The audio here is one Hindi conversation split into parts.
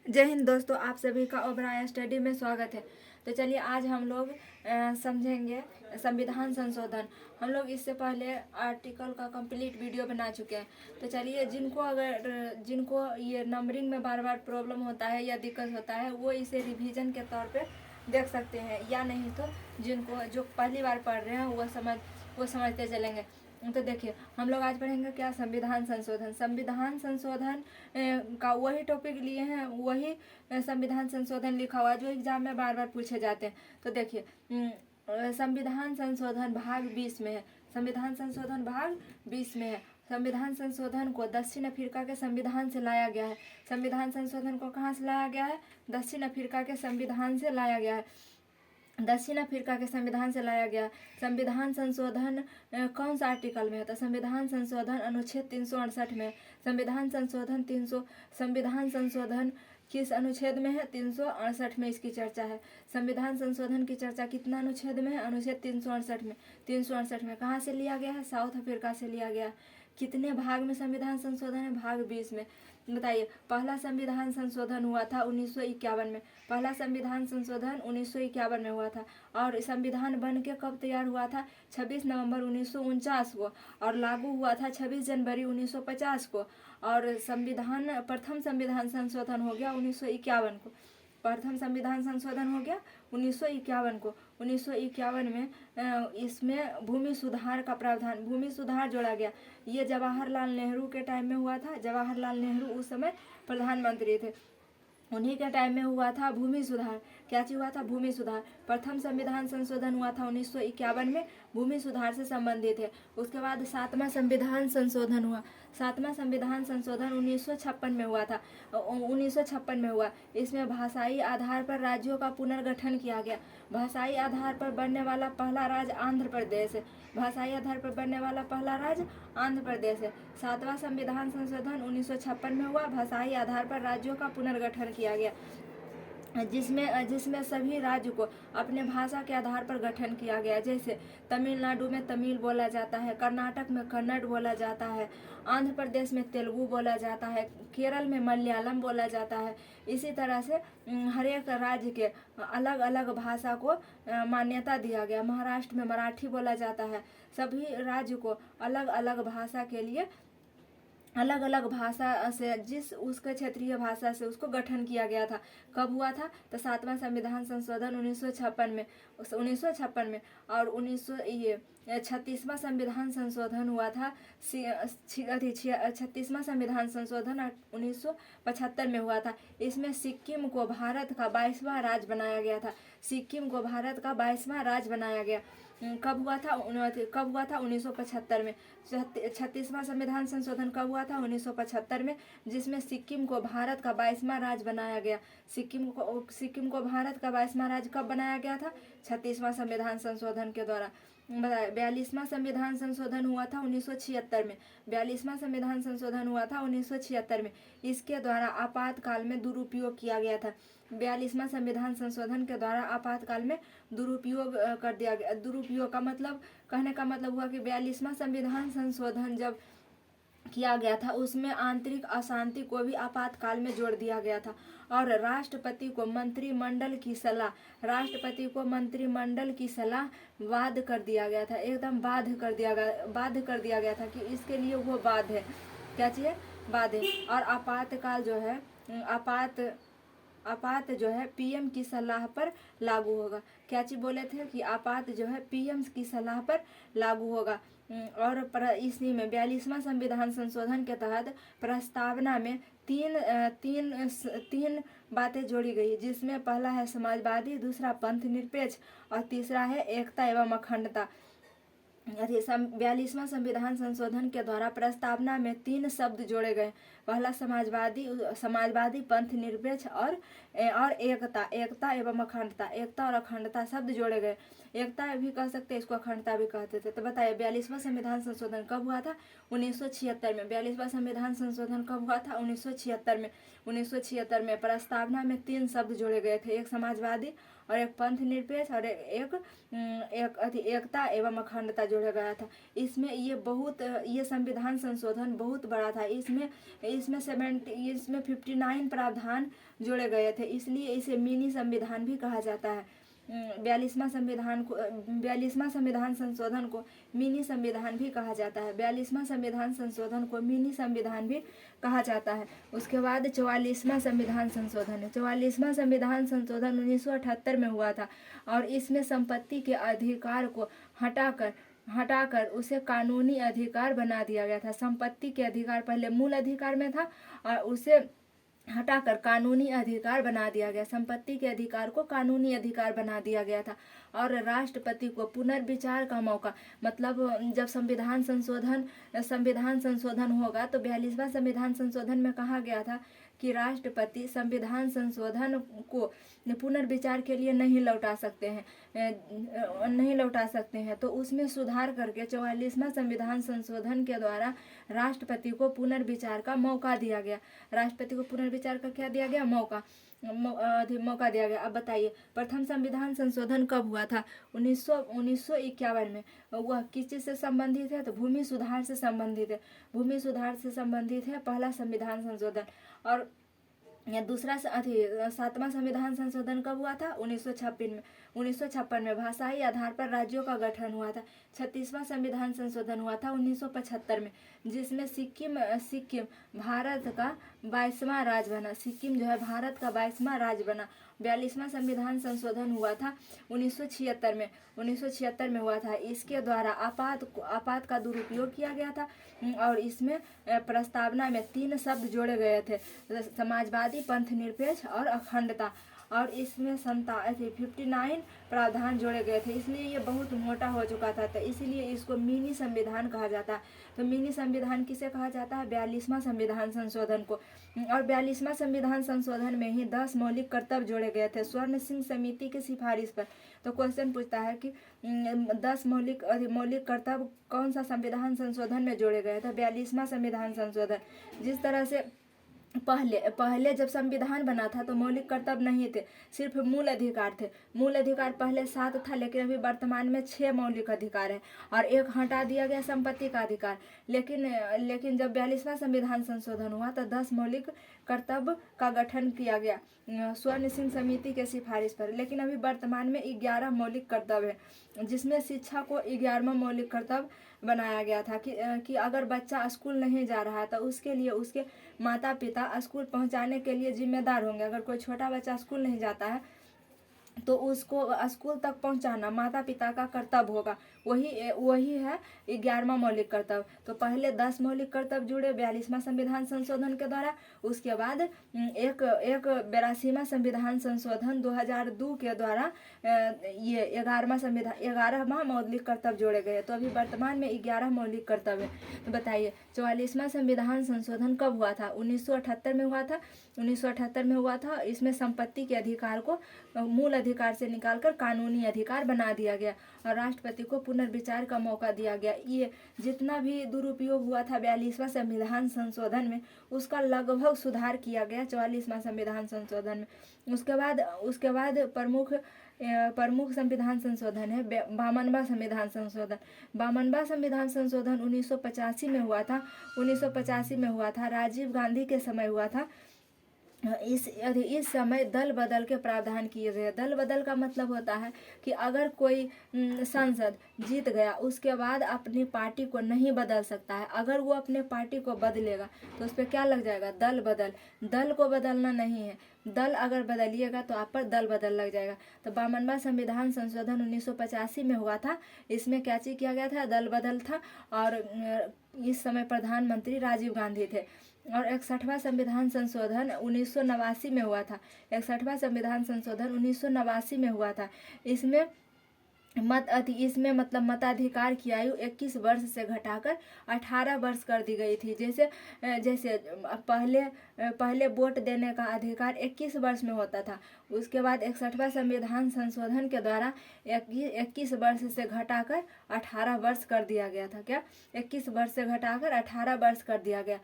जय हिंद दोस्तों, आप सभी का ओबराय स्टडी में स्वागत है। तो चलिए आज हम लोग समझेंगे संविधान संशोधन। हम लोग इससे पहले आर्टिकल का कंप्लीट वीडियो बना चुके हैं। तो चलिए जिनको ये नंबरिंग में बार बार प्रॉब्लम होता है या दिक्कत होता है वो इसे रिवीजन के तौर पे देख सकते हैं, या नहीं तो जिनको जो पहली बार पढ़ रहे हैं वो समझते चलेंगे। तो देखिए हम लोग आज पढ़ेंगे क्या, संविधान संशोधन। संविधान संशोधन का वही टॉपिक लिए हैं, वही संविधान संशोधन लिखा हुआ जो एग्जाम में बार बार पूछे जाते हैं। तो देखिए संविधान संशोधन भाग 20 में है। संविधान संशोधन भाग 20 में है। संविधान संशोधन को दक्षिण अफ्रीका के संविधान से लाया गया है। संविधान संशोधन को कहाँ से लाया गया है? दक्षिण अफ्रीका के संविधान से लाया गया है। दक्षिण अफ्रीका के संविधान से लाया गया। संविधान संशोधन कौन सा आर्टिकल में है? तो संविधान संशोधन अनुच्छेद 368 में। संविधान संशोधन किस अनुच्छेद में है? 368 में इसकी चर्चा है। संविधान संशोधन की चर्चा कितना अनुच्छेद में है? अनुच्छेद 368 में। 368 में कहाँ से लिया गया है? साउथ अफ्रीका से लिया गया। कितने भाग में संविधान संशोधन है? भाग 20 में। बताइए, पहला संविधान संशोधन हुआ था 1951 में। पहला संविधान संशोधन 1951 में हुआ था। और संविधान बन के कब तैयार हुआ था? 26 नवंबर 1949 को। और लागू हुआ था 26 जनवरी 1950 को। और प्रथम संविधान संशोधन हो गया 1951 को। प्रथम संविधान संशोधन हो गया 1951 को। 1951 में इसमें भूमि सुधार का प्रावधान, भूमि सुधार जोड़ा गया। ये जवाहरलाल नेहरू के टाइम में हुआ था। जवाहरलाल नेहरू उस समय प्रधानमंत्री थे, उन्हीं के टाइम में हुआ था भूमि सुधार। क्या चीज हुआ था? भूमि सुधार। प्रथम संविधान संशोधन हुआ था 1951 में, भूमि सुधार से संबंधित है। उसके बाद 7वां संविधान संशोधन हुआ। 7वां संविधान संशोधन 1956 में हुआ था। 1956 में हुआ। इसमें भाषाई आधार पर राज्यों का पुनर्गठन किया गया। भाषाई आधार पर बनने वाला पहला राज्य आंध्र प्रदेश है। भाषाई आधार पर बनने वाला पहला राज्य आंध्र प्रदेश है। 7वां संविधान संशोधन 1956 में हुआ। भाषाई आधार पर राज्यों का पुनर्गठन किया गया, जिसमें सभी राज्य को अपने भाषा के आधार पर गठन किया गया। जैसे तमिलनाडु में तमिल बोला जाता है, कर्नाटक में कन्नड़ बोला जाता है, आंध्र प्रदेश में तेलुगु बोला जाता है, केरल में मलयालम बोला जाता है। इसी तरह से हर एक राज्य के अलग अलग भाषा को मान्यता दिया गया। महाराष्ट्र में मराठी बोला जाता है। सभी राज्य को अलग अलग भाषा के लिए अलग अलग भाषा से जिस उसके क्षेत्रीय भाषा से उसको गठन किया गया था। कब हुआ था? तो 7वां संविधान संशोधन 1956 में। 1956 में। और 36वां संविधान संशोधन हुआ था। 36वां संविधान संशोधन 1975 में हुआ था। इसमें सिक्किम को भारत का 22वां राज्य बनाया गया था। सिक्किम को भारत का 22वां राज्य बनाया गया। कब हुआ था? 1975 में। 36वां संविधान संशोधन कब हुआ था? 1975 में, जिसमें सिक्किम को भारत का 22वां राज्य बनाया गया। सिक्किम को भारत का 22वां राज्य कब बनाया गया था? 36वां संविधान संशोधन के द्वारा। 42वां संविधान संशोधन हुआ था 1976 में। 42वां संविधान संशोधन हुआ था 1976 में। इसके द्वारा आपातकाल में दुरुपयोग किया गया था। 42वां संविधान संशोधन के द्वारा आपातकाल में दुरुपयोग कर दिया गया। दुरुपयोग का मतलब, कहने का मतलब हुआ कि 42वां संविधान संशोधन जब किया गया था उसमें आंतरिक अशांति को भी आपातकाल में जोड़ दिया गया था। और राष्ट्रपति को मंत्रिमंडल की सलाह बाध्य कर दिया गया था। एकदम बाध्य कर दिया गया था कि इसके लिए वो बाध्य है। क्या चाहिए? बाध्य है। और आपातकाल जो है आपात जो है पीएम की सलाह पर लागू होगा। क्या चीज बोले थे कि आपात जो है पीएम की सलाह पर लागू होगा। और इसी में 42वां संविधान संशोधन के तहत प्रस्तावना में तीन बातें जोड़ी गई, जिसमें पहला है समाजवादी, दूसरा पंथ निरपेक्ष और तीसरा है एकता एवं अखंडता। 42वां संविधान संशोधन के द्वारा प्रस्तावना में 3 शब्द जोड़े गए। पहला समाजवादी, पंथ निरपेक्ष और एकता एवं अखंडता। एकता और अखंडता शब्द जोड़े गए। एकता भी कह सकते हैं, इसको अखंडता भी कहते थे। तो बताइए 42वां संविधान संशोधन कब हुआ था? 1976 में। 42वां संविधान संशोधन कब हुआ था? 1976 में। 1976 में प्रस्तावना में 3 शब्द जोड़े गए थे, एक समाजवादी और एक पंथ निरपेक्ष और एक एकता एवं अखंडता जोड़ा गया था। इसमें ये संविधान संशोधन बहुत बड़ा था। इसमें 59 प्रावधान जोड़े गए थे, इसलिए इसे मिनी संविधान भी कहा जाता है। 42वां संविधान संशोधन को मिनी संविधान भी कहा जाता है। 42वां संविधान संशोधन को मिनी संविधान भी कहा जाता है। उसके बाद 44वां संविधान संशोधन है। 44वां संविधान संशोधन 1978 में हुआ था और इसमें संपत्ति के अधिकार को हटाकर उसे कानूनी अधिकार बना दिया गया था। संपत्ति के अधिकार पहले मूल अधिकार में था और उसे हटाकर कानूनी अधिकार बना दिया गया। संपत्ति के अधिकार को कानूनी अधिकार बना दिया गया था और राष्ट्रपति को पुनर्विचार का मौका, मतलब जब संविधान संशोधन होगा तो 42वां संविधान संशोधन में कहा गया था कि राष्ट्रपति संविधान संशोधन को पुनर्विचार के लिए नहीं लौटा सकते हैं, तो उसमें सुधार करके 44वां संविधान संशोधन के द्वारा राष्ट्रपति को पुनर्विचार का मौका दिया गया। राष्ट्रपति को पुनर्विचार का क्या दिया गया? मौका दिया गया। अब बताइए प्रथम संविधान संशोधन कब हुआ था? 1951 में। वह किस चीज से संबंधित है? तो भूमि सुधार से संबंधित है। भूमि सुधार से संबंधित है पहला संविधान संशोधन। और दूसरा 7वां संविधान संशोधन कब हुआ था? 1956 में भाषाई आधार पर राज्यों का गठन हुआ था। 36वां संविधान संशोधन हुआ था 1975 में, जिसमें सिक्किम भारत का 22वां राज्य बना। सिक्किम जो है भारत का 22वां राज्य बना। 42वां संविधान संशोधन हुआ था 1976 में हुआ था। इसके द्वारा आपात का दुरुपयोग किया गया था और इसमें प्रस्तावना में 3 शब्द जोड़े गए थे, समाजवादी, पंथ निरपेक्ष और अखंडता, और इसमें 59 प्रावधान जोड़े गए थे, इसलिए ये बहुत मोटा हो चुका था, तो इसलिए इसको मिनी संविधान कहा जाता है। तो मिनी संविधान किसे कहा जाता है? 42वां संविधान संशोधन को। और 42वां संविधान संशोधन में ही 10 मौलिक कर्तव्य जोड़े गए थे स्वर्ण सिंह समिति की सिफारिश पर। तो क्वेश्चन पूछता है कि 10 मौलिक कर्तव्य कौन सा संविधान संशोधन में जोड़े गए थे? 42वां संविधान संशोधन। जिस तरह से पहले जब संविधान बना था तो मौलिक कर्तव्य नहीं थे, सिर्फ मूल अधिकार थे। मूल अधिकार पहले 7 था, लेकिन अभी वर्तमान में 6 मौलिक अधिकार है और एक हटा दिया गया संपत्ति का अधिकार। लेकिन जब 42वां संविधान संशोधन हुआ तो 10 मौलिक कर्तव्य का गठन किया गया स्वर्ण सिंह समिति के सिफारिश पर। लेकिन अभी वर्तमान में 11 मौलिक कर्तव्य है, जिसमें शिक्षा को 11वां मौलिक कर्तव्य बनाया गया था कि अगर बच्चा स्कूल नहीं जा रहा है तो उसके लिए उसके माता पिता स्कूल पहुंचाने के लिए जिम्मेदार होंगे। अगर कोई छोटा बच्चा स्कूल नहीं जाता है तो उसको स्कूल तक पहुंचाना माता पिता का कर्तव्य होगा। वही है 11वां मौलिक कर्तव्य। तो पहले 10 मौलिक कर्तव्य जुड़े 42वां संविधान संशोधन के द्वारा। उसके बाद एक 82वां संविधान संशोधन 2002 के द्वारा ये 11वां मौलिक कर्तव्य जोड़े गए। तो अभी वर्तमान में 11 मौलिक कर्तव्य है। तो बताइए 44वां संविधान संशोधन कब हुआ था? 1978 में हुआ था। 1978 में हुआ था। इसमें संपत्ति के अधिकार को मूल अधिकार से निकालकर कानूनी अधिकार बना दिया गया और राष्ट्रपति को पुनर्विचार का मौका दिया गया। ये जितना भी दुरुपयोग हुआ था 42वां संविधान संशोधन में, उसका लगभग सुधार किया गया 44वां संविधान संशोधन में। उसके बाद प्रमुख संविधान संशोधन है 52वां संविधान संशोधन। 52वां संविधान संशोधन 1985 में हुआ था। 1985 में हुआ था, राजीव गांधी के समय हुआ था। इस समय दल बदल के प्रावधान किए गए। दल बदल का मतलब होता है कि अगर कोई सांसद जीत गया उसके बाद अपनी पार्टी को नहीं बदल सकता है। अगर वो अपने पार्टी को बदलेगा तो उस पर क्या लग जाएगा? दल बदल। दल को बदलना नहीं है, दल अगर बदलिएगा तो आप पर दल बदल लग जाएगा। तो 52वां संविधान संशोधन 1985 में हुआ था। इसमें क्या चीज किया गया था? दल बदल था और इस समय प्रधानमंत्री राजीव गांधी थे। और 61वां संविधान संशोधन 1989 में हुआ था। 61वां संविधान संशोधन 1989 में हुआ था। इसमें मतलब मताधिकार की आयु 21 वर्ष से घटाकर 18 वर्ष कर दी गई थी। जैसे पहले वोट देने का अधिकार 21 वर्ष में होता था। उसके बाद 61वां संविधान संशोधन के द्वारा 21 वर्ष से घटाकर 18 वर्ष कर दिया गया था। क्या? 21 वर्ष से घटाकर 18 वर्ष कर दिया गया।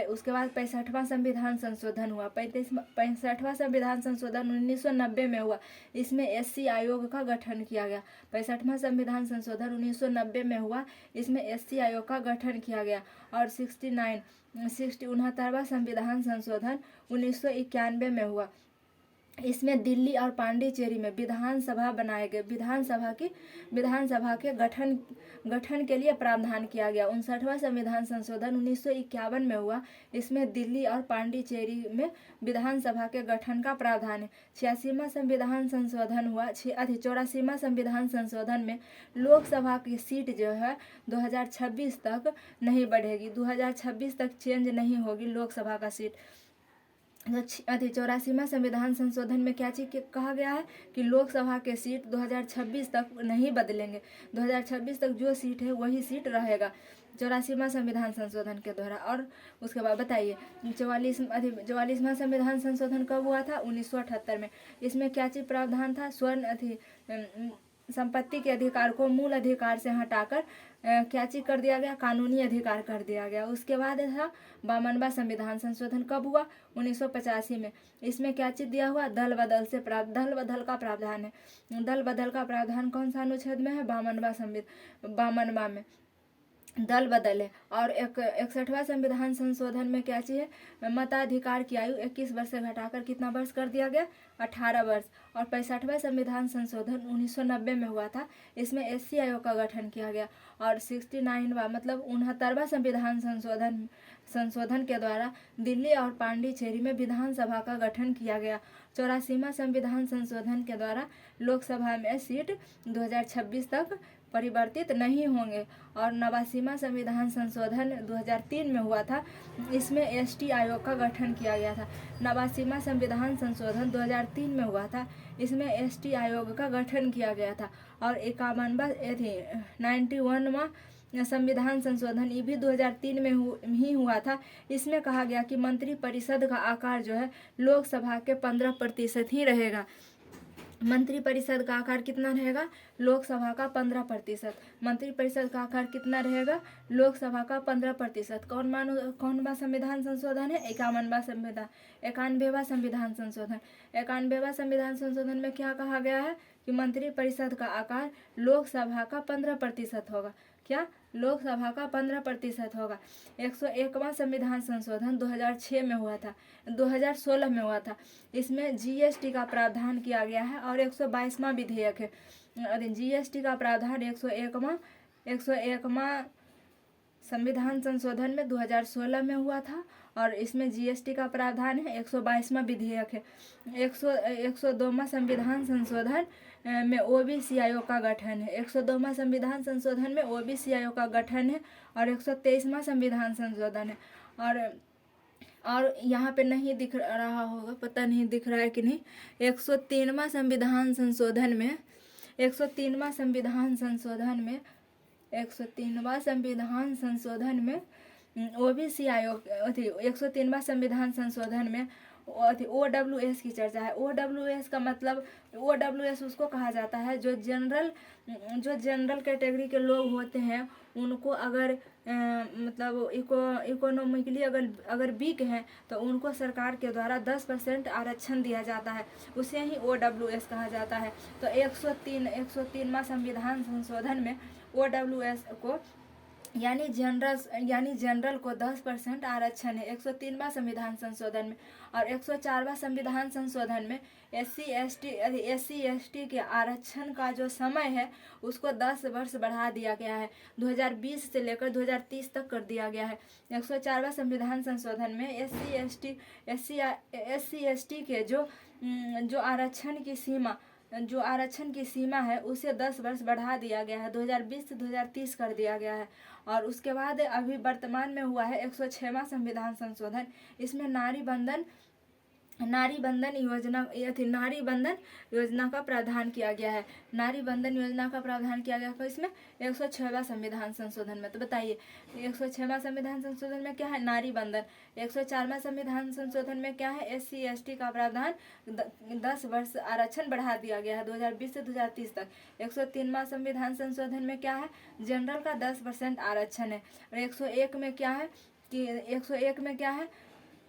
उसके बाद 65वां संविधान संशोधन हुआ। 65वां संविधान संशोधन 1990 में हुआ। इसमें SC आयोग का गठन किया गया। 65वां संविधान संशोधन 1990 में हुआ, इसमें SC आयोग का गठन किया गया। और 69वां संविधान संशोधन 1991 में हुआ, इसमें दिल्ली और पांडिचेरी में विधानसभा बनाए गए। विधानसभा के गठन के लिए प्रावधान किया गया। 59वां संविधान संशोधन 1951 में हुआ, इसमें दिल्ली और पांडिचेरी में विधानसभा के गठन का प्रावधान है। 86वां संविधान संशोधन हुआ। 84वां संविधान संशोधन में लोकसभा की सीट जो है 2026 तक नहीं बढ़ेगी, 2026 तक चेंज नहीं होगी लोकसभा का सीट। 84वां संविधान संशोधन में क्या चीज़ कहा गया है कि लोकसभा के सीट 2026 तक नहीं बदलेंगे, 2026 तक जो सीट है वही सीट रहेगा 84वां संविधान संशोधन के द्वारा। और उसके बाद बताइए 44वां संविधान संशोधन कब हुआ था? 1978 में। इसमें क्या चीज़ प्रावधान था? संपत्ति के अधिकार को मूल अधिकार से हटाकर क्या चीज कर दिया गया? कानूनी अधिकार कर दिया गया। उसके बाद था 52वां संविधान संशोधन कब हुआ? 1985 में। इसमें क्या चीज दिया हुआ? दल बदल का प्रावधान है। दल बदल का प्रावधान कौन सा अनुच्छेद में है? 52वां में दल बदल है। और 61वां संविधान संशोधन में क्या चीज है? मताधिकार की आयु 21 वर्ष से घटाकर कितना वर्ष कर दिया गया? 18 वर्ष। और 65वां संविधान संशोधन 1990 में हुआ था, इसमें SC आयोग का गठन किया गया। और 69वां मतलब 69वां संविधान संशोधन के द्वारा दिल्ली और पांडिचेरी में विधानसभा का गठन किया गया। 84वां संविधान संशोधन के द्वारा लोकसभा में सीट 2026 तक परिवर्तित नहीं होंगे। और 89वां संविधान संशोधन 2003 में हुआ था, इसमें ST आयोग का गठन किया गया था। 89वां संविधान संशोधन 2003 में हुआ था, इसमें ST आयोग का गठन किया गया था। और 91वां संविधान संशोधन ये भी 2003 में ही हुआ था। इसमें कहा गया कि मंत्रिपरिषद का आकार जो है लोकसभा के 15% ही रहेगा। मंत्रिपरिषद का आकार कितना रहेगा? लोकसभा का 15%। मंत्रिपरिषद का आकार कितना रहेगा? लोकसभा का 15%। कौन वा संविधान संशोधन है? 91वां संविधान संशोधन। 91वां संविधान संशोधन में क्या कहा गया है कि मंत्रिपरिषद का आकार लोकसभा का 15% होगा। क्या? लोकसभा का 15% होगा। 101वां संविधान संशोधन 2006 में हुआ था, 2016 में हुआ था। इसमें GST का प्रावधान किया गया है। और 122वां विधेयक है। GST का प्रावधान 101वां संविधान संशोधन में 2016 में हुआ था। और इसमें GST का प्रावधान है। 122वां विधेयक है। 102वां संविधान संशोधन में OBC आयोग का गठन है। 102वां संविधान संशोधन में OBC आयोग का गठन है। और 123वां संविधान संशोधन है। और यहाँ पे नहीं दिख रहा होगा, पता नहीं दिख रहा है कि नहीं। 103वां संविधान संशोधन में 103वां संविधान संशोधन में OBC आयोग 103वां संविधान संशोधन में OWS की चर्चा है। OWS का मतलब OWS उसको कहा जाता है जो जनरल कैटेगरी के लोग होते हैं, उनको अगर मतलब इकोनॉमिकली अगर वीक हैं तो उनको सरकार के द्वारा 10% आरक्षण दिया जाता है, उसे ही OWS कहा जाता है। तो 103वां संविधान संशोधन में OWS को यानी जनरल को 10% आरक्षण है 103वां संविधान संशोधन में। और 104वां संविधान संशोधन में SC ST के आरक्षण का जो समय है उसको 10 वर्ष बढ़ा दिया गया है, 2020 से लेकर 2030 तक कर दिया गया है। 104वां संविधान संशोधन में SC ST के जो आरक्षण की सीमा है उसे 10 वर्ष बढ़ा दिया गया है, 2020 से 2030 कर दिया गया है। और उसके बाद अभी वर्तमान में हुआ है 106वां संविधान संशोधन। इसमें नारी बंधन योजना का प्रावधान किया गया है। नारी बंधन योजना का प्रावधान किया गया है इसमें 106वां संविधान संशोधन में। तो बताइए 106वां संविधान संशोधन में क्या है? नारी बंधन। 104वां संविधान संशोधन में क्या है? SC ST का प्रावधान 10 वर्ष आरक्षण बढ़ा दिया गया है 2020 से 2030 तक। 103वां संविधान संशोधन में क्या है? जनरल का 10% आरक्षण है। और 101 में क्या है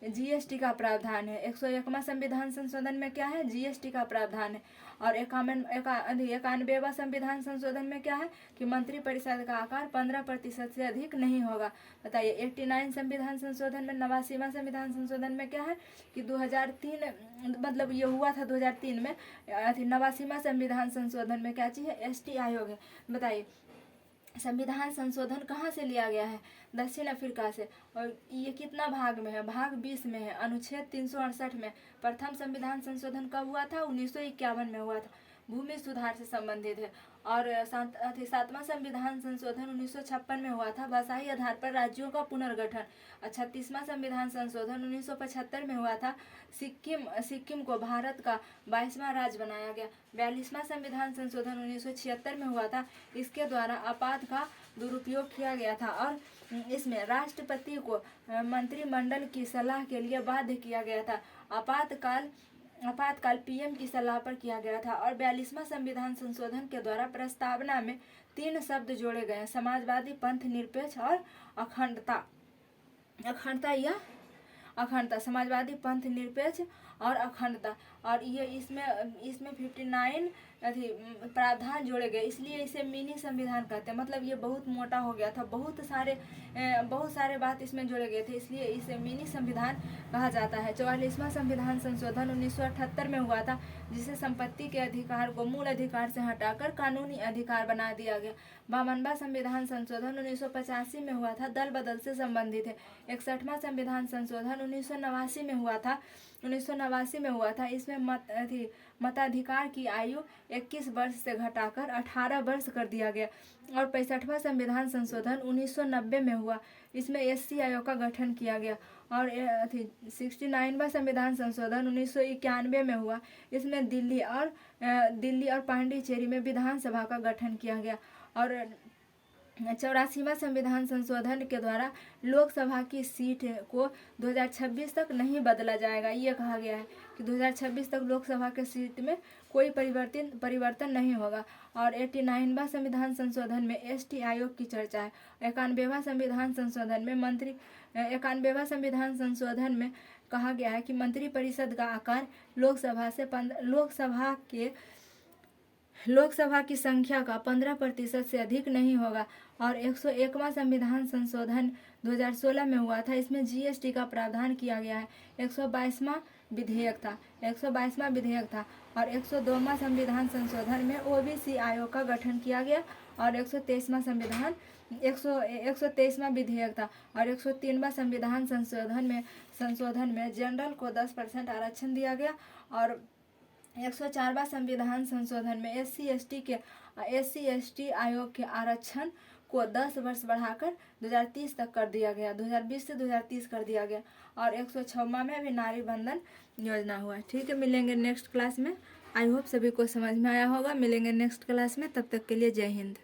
कि जीएसटी का प्रावधान है। 101वां संविधान संशोधन में क्या है? जीएसटी का प्रावधान है। और 91वां संविधान संशोधन में क्या है कि मंत्रिपरिषद का आकार 15% से अधिक नहीं होगा। बताइए 89 संविधान संशोधन में 89वां संविधान संशोधन में क्या है कि 2003 मतलब ये हुआ था 2003 में। 89वां संविधान संशोधन में क्या चीज़ है? एसटी आयोग है। बताइए संविधान संशोधन कहाँ से लिया गया है? दक्षिण अफ्रीका से। और ये कितना भाग में है? भाग 20 में है। अनुच्छेद 368 में। प्रथम संविधान संशोधन कब हुआ था? 1951 में हुआ था। भूमि सुधार से संबंधित है। और 7वां संविधान संशोधन 1956 में हुआ था, भाषाई आधार पर राज्यों का पुनर्गठन। 36वां संविधान संशोधन 1975 में हुआ था, सिक्किम को भारत का 22वां राज्य बनाया गया। 42वां संविधान संशोधन 1976 में हुआ था, इसके द्वारा आपात का दुरुपयोग किया गया था और इसमें राष्ट्रपति को मंत्रिमंडल की सलाह के लिए बाध्य किया गया था। आपातकाल पीएम की सलाह पर किया गया था। और 42वां संविधान संशोधन के द्वारा प्रस्तावना में 3 शब्द जोड़े गए: समाजवादी, पंथ निरपेक्ष और अखंडता। समाजवादी, पंथ निरपेक्ष और अखंडता। और ये इसमें 59 प्रावधान जोड़े गए, इसलिए इसे मिनी संविधान कहते हैं। मतलब ये बहुत मोटा हो गया था, बहुत सारे बात इसमें जोड़े गए थे, इसलिए इसे मिनी संविधान कहा जाता है। 44वां संविधान संशोधन 1978 में हुआ था, जिसे संपत्ति के अधिकार को मूल अधिकार से हटाकर कानूनी अधिकार बना दिया गया। 52वां संविधान संशोधन 1985 में हुआ था, दल बदल से संबंधित है। 61वां संविधान संशोधन 1989 में हुआ था। इसमें मताधिकार की आयु 21 वर्ष से घटाकर 18 वर्ष कर दिया गया। और 65वां संविधान संशोधन 1990 में हुआ, इसमें एससी आयोग का गठन किया गया। और 69वां संविधान संशोधन 1991 में हुआ, इसमें दिल्ली और पांडिचेरी में विधानसभा का गठन किया गया। और 84वां संविधान संशोधन के द्वारा लोकसभा की सीट को 2026 तक नहीं बदला जाएगा। ये कहा गया है कि 2026 तक लोकसभा के सीट में कोई परिवर्तन नहीं होगा। और 89वां संविधान संशोधन में एसटी आयोग की चर्चा है। 91वां संविधान संशोधन में कहा गया है कि मंत्रिपरिषद का आकार लोकसभा की संख्या का 15% से अधिक नहीं होगा। और 101वां संविधान संशोधन 2016 में हुआ था, इसमें जीएसटी का प्रावधान किया गया है। 122वां विधेयक था। और 102वां संविधान संशोधन में ओबीसी आयोग का गठन किया गया। और 123वां विधेयक था। और 103वां संविधान संशोधन में जनरल को 10% आरक्षण दिया गया। और 104वां संविधान संशोधन में एससी एसटी आयोग के आरक्षण को 10 वर्ष बढ़ाकर 2030 तक कर दिया गया, 2020 से 2030 कर दिया गया। और 106वां में भी नारी बंधन योजना हुआ। ठीक है, मिलेंगे नेक्स्ट क्लास में। आई होप सभी को समझ में आया होगा। मिलेंगे नेक्स्ट क्लास में, तब तक के लिए जय हिंद।